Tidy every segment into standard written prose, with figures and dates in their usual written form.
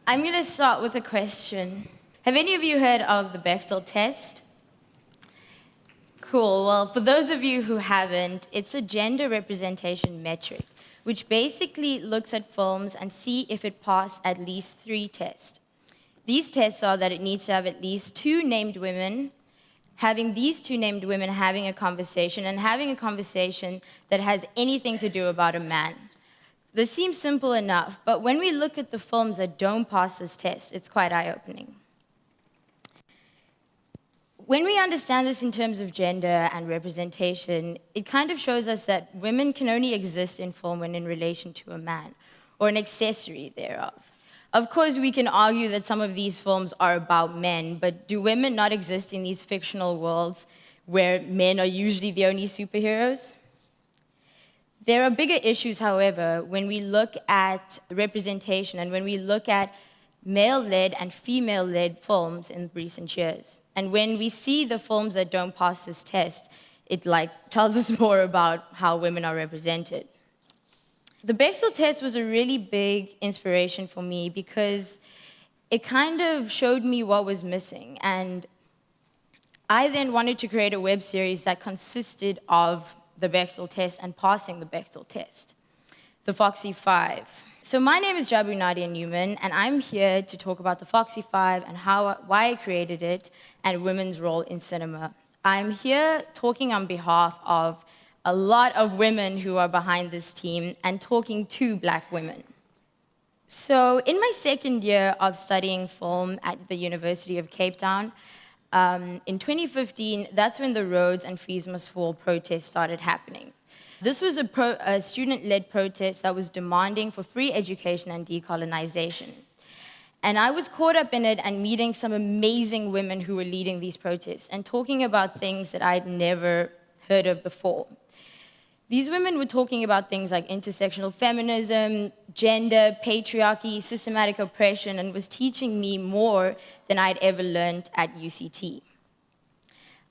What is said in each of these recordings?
I'm going to start with a question. Have any of you heard of the Bechdel Test? Cool. Well, for those of you who haven't, it's a gender representation metric, which basically looks at films and see if it passed at least 3 tests. These tests are that it needs to have at least 2 named women, having these 2 named women having a conversation, and having a conversation that has anything to do about a man. This seems simple enough, but when we look at the films that don't pass this test, it's quite eye-opening. When we understand this in terms of gender and representation, it kind of shows us that women can only exist in film when in relation to a man, or an accessory thereof. Of course, we can argue that some of these films are about men, but do women not exist in these fictional worlds where men are usually the only superheroes? There are bigger issues, however, when we look at representation and when we look at male-led and female-led films in recent years. And when we see the films that don't pass this test, it tells us more about how women are represented. The Bechdel test was a really big inspiration for me because it kind of showed me what was missing. And I then wanted to create a web series that consisted of the Bechdel test and passing the Bechdel test, the Foxy Five. So my name is Jabu Nadia Newman, and I'm here to talk about the Foxy Five and why I created it and women's role in cinema. I'm here talking on behalf of a lot of women who are behind this team and talking to Black women. So in my second year of studying film at the University of Cape Town, in 2015, that's when the Rhodes and Fees Must Fall protests started happening. This was a student-led protest that was demanding for free education and decolonization. And I was caught up in it and meeting some amazing women who were leading these protests and talking about things that I'd never heard of before. These women were talking about things like intersectional feminism, gender, patriarchy, systematic oppression, and was teaching me more than I'd ever learned at UCT.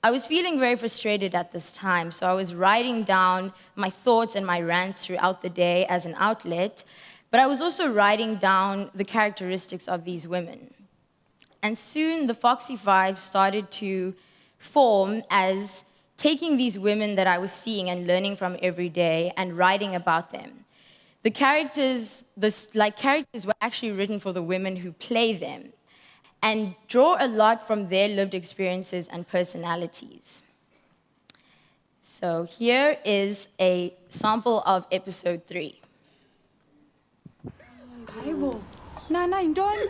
I was feeling very frustrated at this time, so I was writing down my thoughts and my rants throughout the day as an outlet, but I was also writing down the characteristics of these women. And soon the Foxy Five started to form as taking these women that I was seeing and learning from every day and writing about them. The characters were actually written for the women who play them and draw a lot from their lived experiences and personalities. So here is a sample of episode 3. Hayibo. Nana yintoni?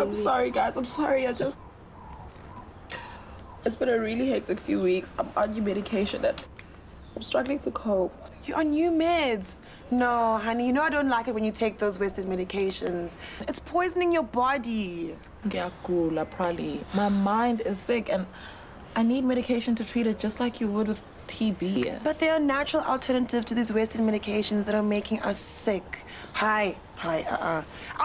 I'm sorry, guys. I'm sorry. It's been a really hectic few weeks. I'm on new medication and I'm struggling to cope. You're on new meds. No, honey, you know I don't like it when you take those Western medications. It's poisoning your body. Ngiyagula, probably. My mind is sick and I need medication to treat it just like you would with TB. But there are natural alternatives to these Western medications that are making us sick. Our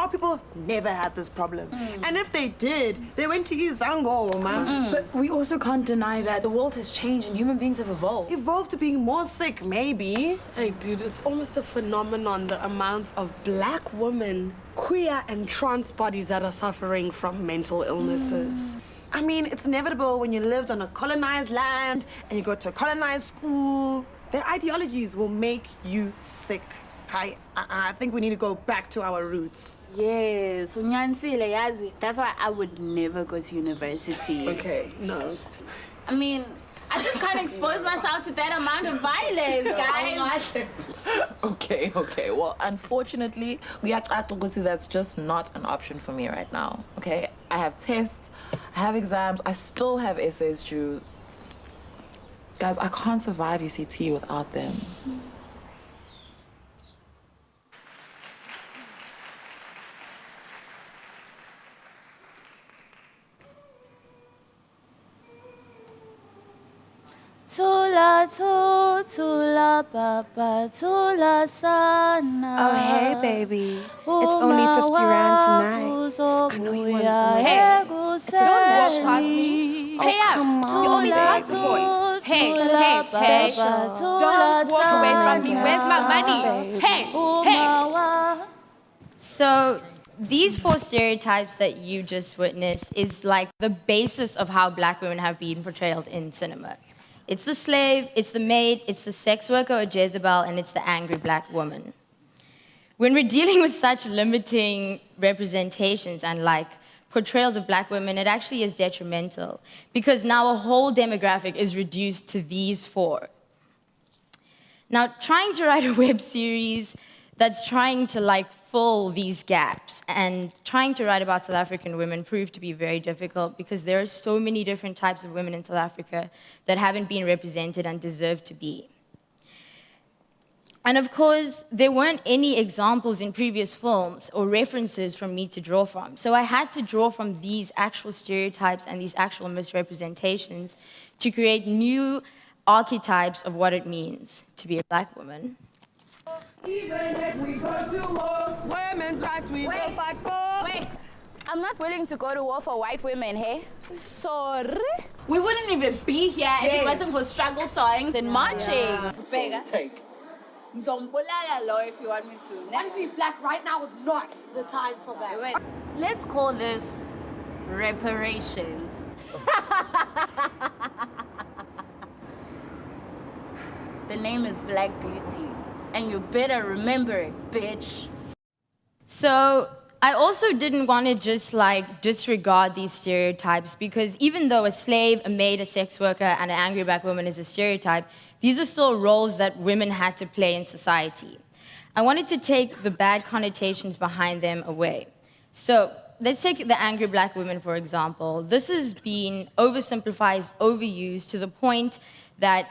people never had this problem. And if they did, they went to Izango, man. But we also can't deny that the world has changed and human beings have evolved. Evolved to being more sick, maybe. Hey, dude, it's almost a phenomenon, the amount of Black women, queer and trans bodies that are suffering from mental illnesses. I mean, it's inevitable when you lived on a colonized land and you go to a colonized school. Their ideologies will make you sick. I think we need to go back to our roots. Yes, unyanisile yazi. That's why I would never go to university. Okay, no. I mean, I just can't expose myself to that amount of violence, guys. Okay. Well, unfortunately, that's just not an option for me right now, okay? I have tests, I have exams, I still have essays due. Guys, I can't survive UCT without them. Tula tula papa tula sana. Oh, hey, baby. It's only 50 rand tonight. I know you want some. Hey, don't walk past me. Pay up. You owe me child support. Hey, don't walk away from me. Where's my money? Hey. So these 4 stereotypes that you just witnessed is like the basis of how black women have been portrayed in cinema. It's the slave, it's the maid, it's the sex worker or Jezebel, and it's the angry black woman. When we're dealing with such limiting representations and like portrayals of black women, it actually is detrimental because now a whole demographic is reduced to these 4. Now, trying to write a web series that's trying to like fill these gaps and trying to write about South African women proved to be very difficult because there are so many different types of women in South Africa that haven't been represented and deserve to be. And of course, there weren't any examples in previous films or references from me to draw from. So I had to draw from these actual stereotypes and these actual misrepresentations to create new archetypes of what it means to be a black woman. Even if we go to war, women's rights we will fight for. Wait, I'm not willing to go to war for white women, hey? Sorry. We wouldn't even be here if it wasn't for struggle songs and marching. Bega. Zombulala law if you want me to. Want to be black right now is not the time for that. Let's call this reparations. The name is Black Beauty, and you better remember it, bitch. So I also didn't want to just like disregard these stereotypes because even though a slave, a maid, a sex worker, and an angry black woman is a stereotype, these are still roles that women had to play in society. I wanted to take the bad connotations behind them away. So let's take the angry black woman, for example. This has been oversimplified, overused to the point that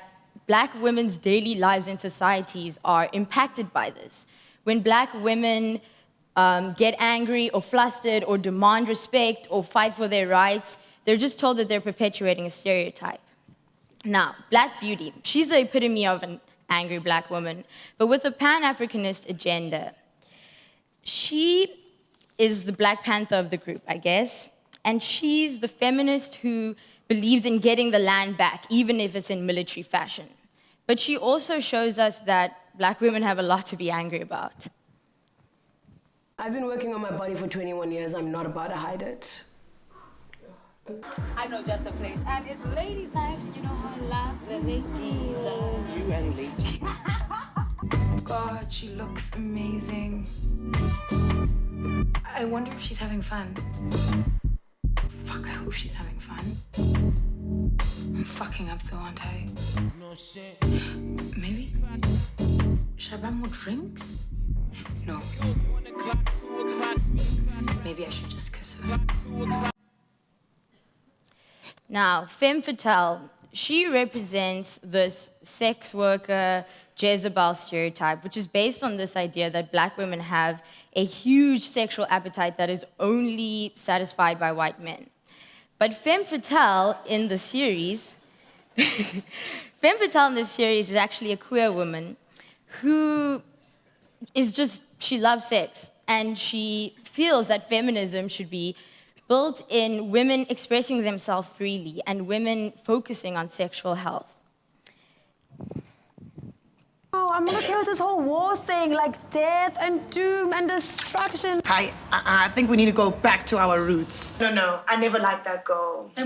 black women's daily lives in societies are impacted by this. When black women get angry or flustered or demand respect or fight for their rights, they're just told that they're perpetuating a stereotype. Now, Black Beauty, she's the epitome of an angry black woman, but with a Pan-Africanist agenda. She is the Black Panther of the group, I guess, and she's the feminist who believes in getting the land back, even if it's in military fashion. But she also shows us that black women have a lot to be angry about. I've been working on my body for 21 years. I'm not about to hide it. I know just the place, and it's ladies' night, and you know how I love the ladies. You and lady. God, she looks amazing. I wonder if she's having fun. Fuck, I hope she's having fun. I'm fucking up though, aren't I? No shit. Maybe? Should I buy more drinks? No. Maybe I should just kiss her. Now, Femme Fatale, she represents this sex worker, Jezebel stereotype, which is based on this idea that black women have a huge sexual appetite that is only satisfied by white men. But Femme Fatale in the series, Femme Fatale in this series is actually a queer woman who is just, she loves sex, and she feels that feminism should be built in women expressing themselves freely and women focusing on sexual health. Oh, I'm not okay with this whole war thing, like death and doom and destruction. I think we need to go back to our roots. No, I never liked that girl. I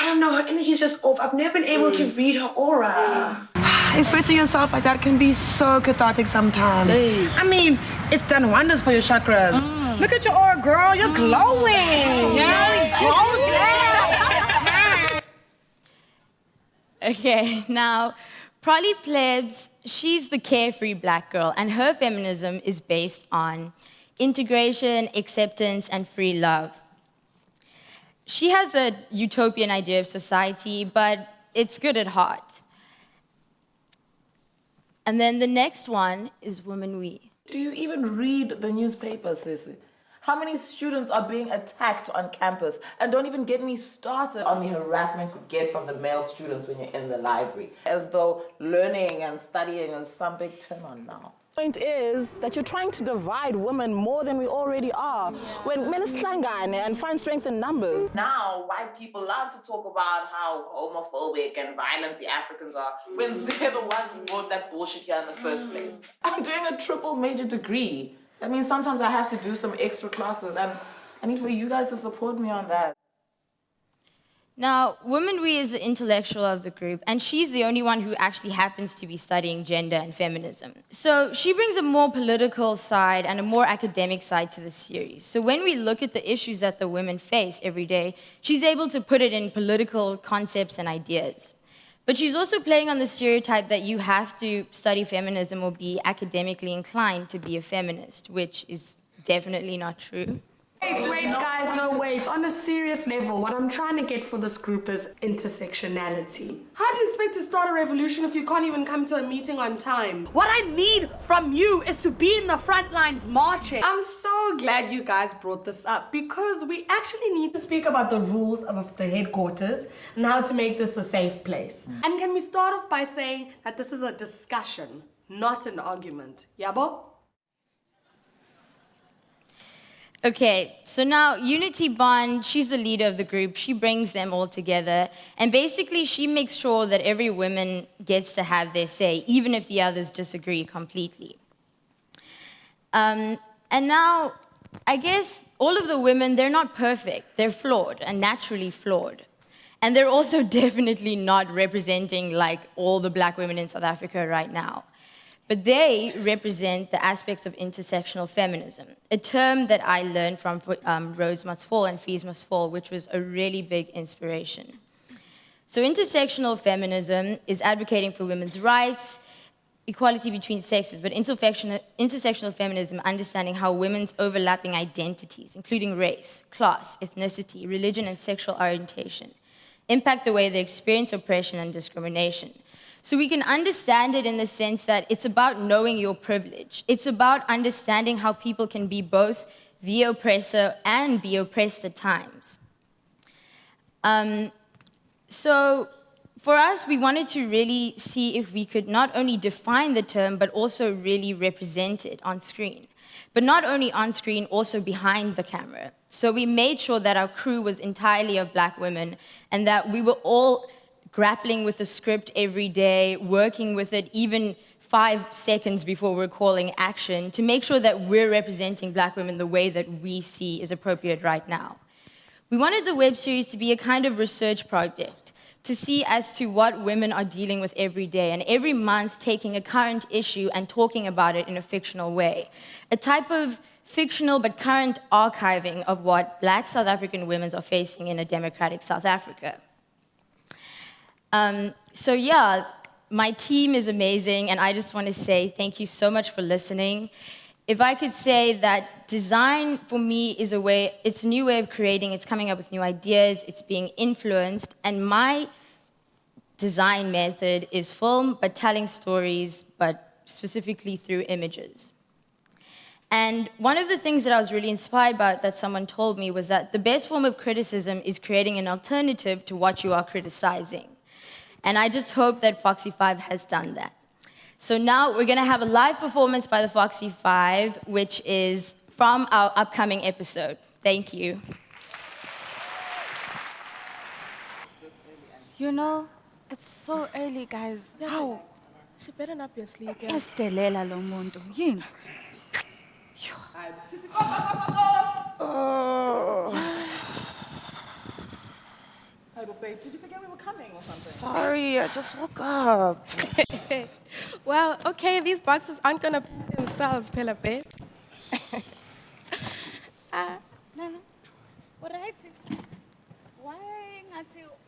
don't know, her energy's just off. I've never been able to read her aura. Expressing yourself like that can be so cathartic sometimes. I mean, it's done wonders for your chakras. Look at your aura, girl. You're glowing. Yeah, golden. Okay, now, Prolly Plebs, she's the carefree black girl, and her feminism is based on integration, acceptance, and free love. She has a utopian idea of society, but it's good at heart. And then the next one is Woman We. Do you even read the newspaper, Sissy? How many students are being attacked on campus? And don't even get me started on the harassment you get from the male students when you're in the library. As though learning and studying is some big turn on now. Point is that you're trying to divide women more than we already are. When men slangane and find strength in numbers. Now, white people love to talk about how homophobic and violent the Africans are when they're the ones who wrote that bullshit here in the first place. I'm doing a triple major degree. That means sometimes I have to do some extra classes, and I need for you guys to support me on that. Now, Womanwe is the intellectual of the group, and she's the only one who actually happens to be studying gender and feminism. So she brings a more political side and a more academic side to the series. So when we look at the issues that the women face every day, she's able to put it in political concepts and ideas. But she's also playing on the stereotype that you have to study feminism or be academically inclined to be a feminist, which is definitely not true. Wait, guys, no, wait. On a serious level, what I'm trying to get for this group is intersectionality. How do you expect to start a revolution if you can't even come to a meeting on time? What I need from you is to be in the front lines marching. I'm so glad you guys brought this up because we actually need to speak about the rules of the headquarters and how to make this a safe place. And can we start off by saying that this is a discussion, not an argument? Yabo? Okay, so now Unity Bond, she's the leader of the group. She brings them all together. And basically, she makes sure that every woman gets to have their say, even if the others disagree completely. And now, I guess all of the women, they're not perfect. They're flawed and naturally flawed. And they're also definitely not representing like all the black women in South Africa right now. But they represent the aspects of intersectional feminism, a term that I learned from Rose Must Fall and Fees Must Fall, which was a really big inspiration. So intersectional feminism is advocating for women's rights, equality between sexes, but intersectional feminism understanding how women's overlapping identities, including race, class, ethnicity, religion, and sexual orientation, impact the way they experience oppression and discrimination. So we can understand it in the sense that it's about knowing your privilege. It's about understanding how people can be both the oppressor and be oppressed at times. So for us, we wanted to really see if we could not only define the term, but also really represent it on screen. But not only on screen, also behind the camera. So we made sure that our crew was entirely of black women and that we were all grappling with the script every day, working with it even 5 seconds before we're calling action to make sure that we're representing black women the way that we see is appropriate right now. We wanted the web series to be a kind of research project to see as to what women are dealing with every day and every month taking a current issue and talking about it in a fictional way. A type of fictional but current archiving of what black South African women are facing in a democratic South Africa. So yeah, my team is amazing, and I just want to say thank you so much for listening. If I could say that design for me is it's a new way of creating, it's coming up with new ideas, it's being influenced, and my design method is film, but telling stories, but specifically through images. And one of the things that I was really inspired by that someone told me was that the best form of criticism is creating an alternative to what you are criticizing. And I just hope that Foxy Five has done that. So now we're going to have a live performance by the Foxy Five, which is from our upcoming episode. Thank you. You know, it's so early, guys. Yes, How? She better not be asleep. Esidelela lo muntu. Yini? Oh, babe, did you forget we were coming or something? Sorry, I just woke up. Well, okay, these boxes aren't gonna pay themselves, Pella babes. Nana, what right? Why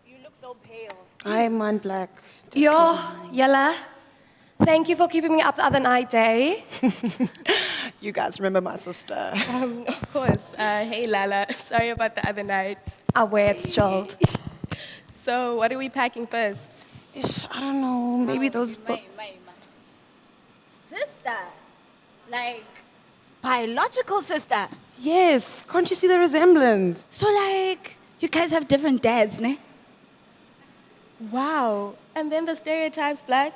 you look so pale? I'm on black. Yo, Yella, thank you for keeping me up the other night, eh? You guys remember my sister? Of course. Hey, Lala. Sorry about the other night. Aware it's chilled. So, what are we packing first? I don't know. Maybe those books. Sister? Like, biological sister? Yes. Can't you see the resemblance? So, like, you guys have different dads, ne? Wow. And then the stereotypes, Black?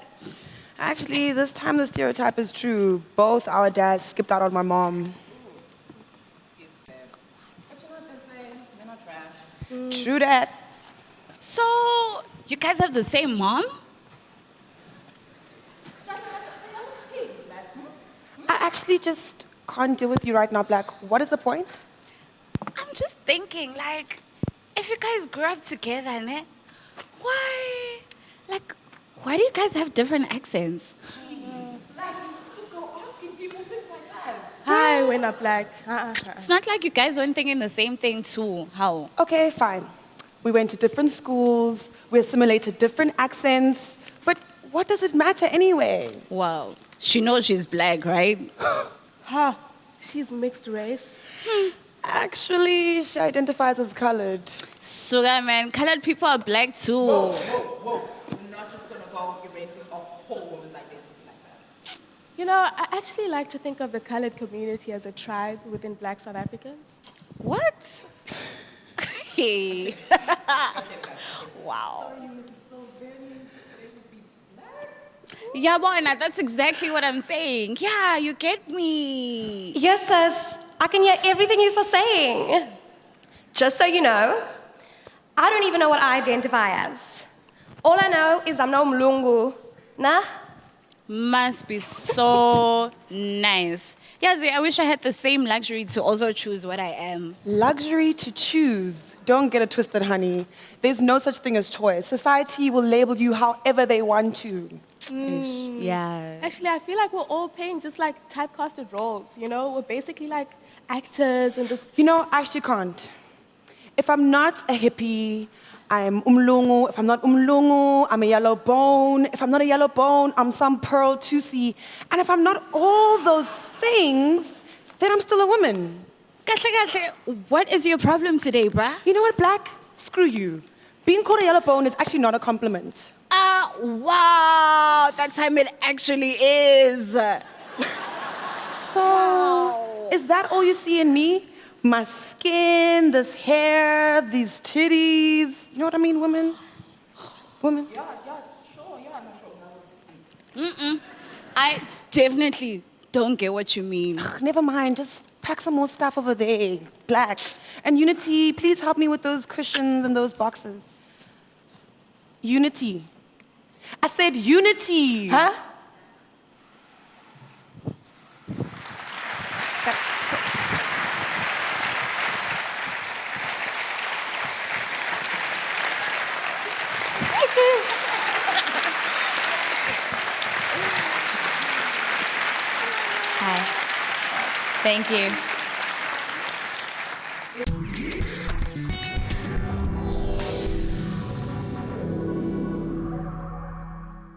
Actually, this time the stereotype is true. Both our dads skipped out on my mom. True that. So, you guys have the same mom? I actually just can't deal with you right now, Black. What is the point? I'm just thinking, like, if you guys grew up together, ne? Why do you guys have different accents? Hi, we're not Black. It's not like you guys weren't thinking the same thing too. How? Okay, fine. We went to different schools, we assimilated different accents, but what does it matter anyway? Well, she knows she's Black, right? Huh, she's mixed race. Actually, she identifies as colored. Sugar, man, colored people are Black too. Whoa. We're not just gonna go erasing a whole woman's identity like that. You know, I actually like to think of the colored community as a tribe within Black South Africans. What? Hey. Wow. Yeah, boy, that's exactly what I'm saying. Yeah, you get me. Yes, sis. I can hear everything you're saying. Just so you know, I don't even know what I identify as. All I know is I'm no Mlungu. Nah? Must be so nice. Yeah, I wish I had the same luxury to also choose what I am. Luxury to choose. Don't get it twisted, honey. There's no such thing as choice. Society will label you however they want to. Yeah. Actually, I feel like we're all playing just like typecasted roles, you know? We're basically like actors and this. You know, I actually can't. If I'm not a hippie, I'm umlungu. If I'm not umlungu, I'm a yellow bone. If I'm not a yellow bone, I'm some pearl tusi. And if I'm not all those things, then I'm still a woman. Kahle, what is your problem today, bruh? You know what, Black? Screw you. Being called a yellow bone is actually not a compliment. Wow, that time it actually is. So, is that all you see in me? My skin, this hair, these titties. You know what I mean, women? Women? Yeah, sure, sure. I definitely don't get what you mean. Never mind, just pack some more stuff over there, Black. And Unity, please help me with those cushions and those boxes. Unity. I said Unity. Huh? Hi. Thank you.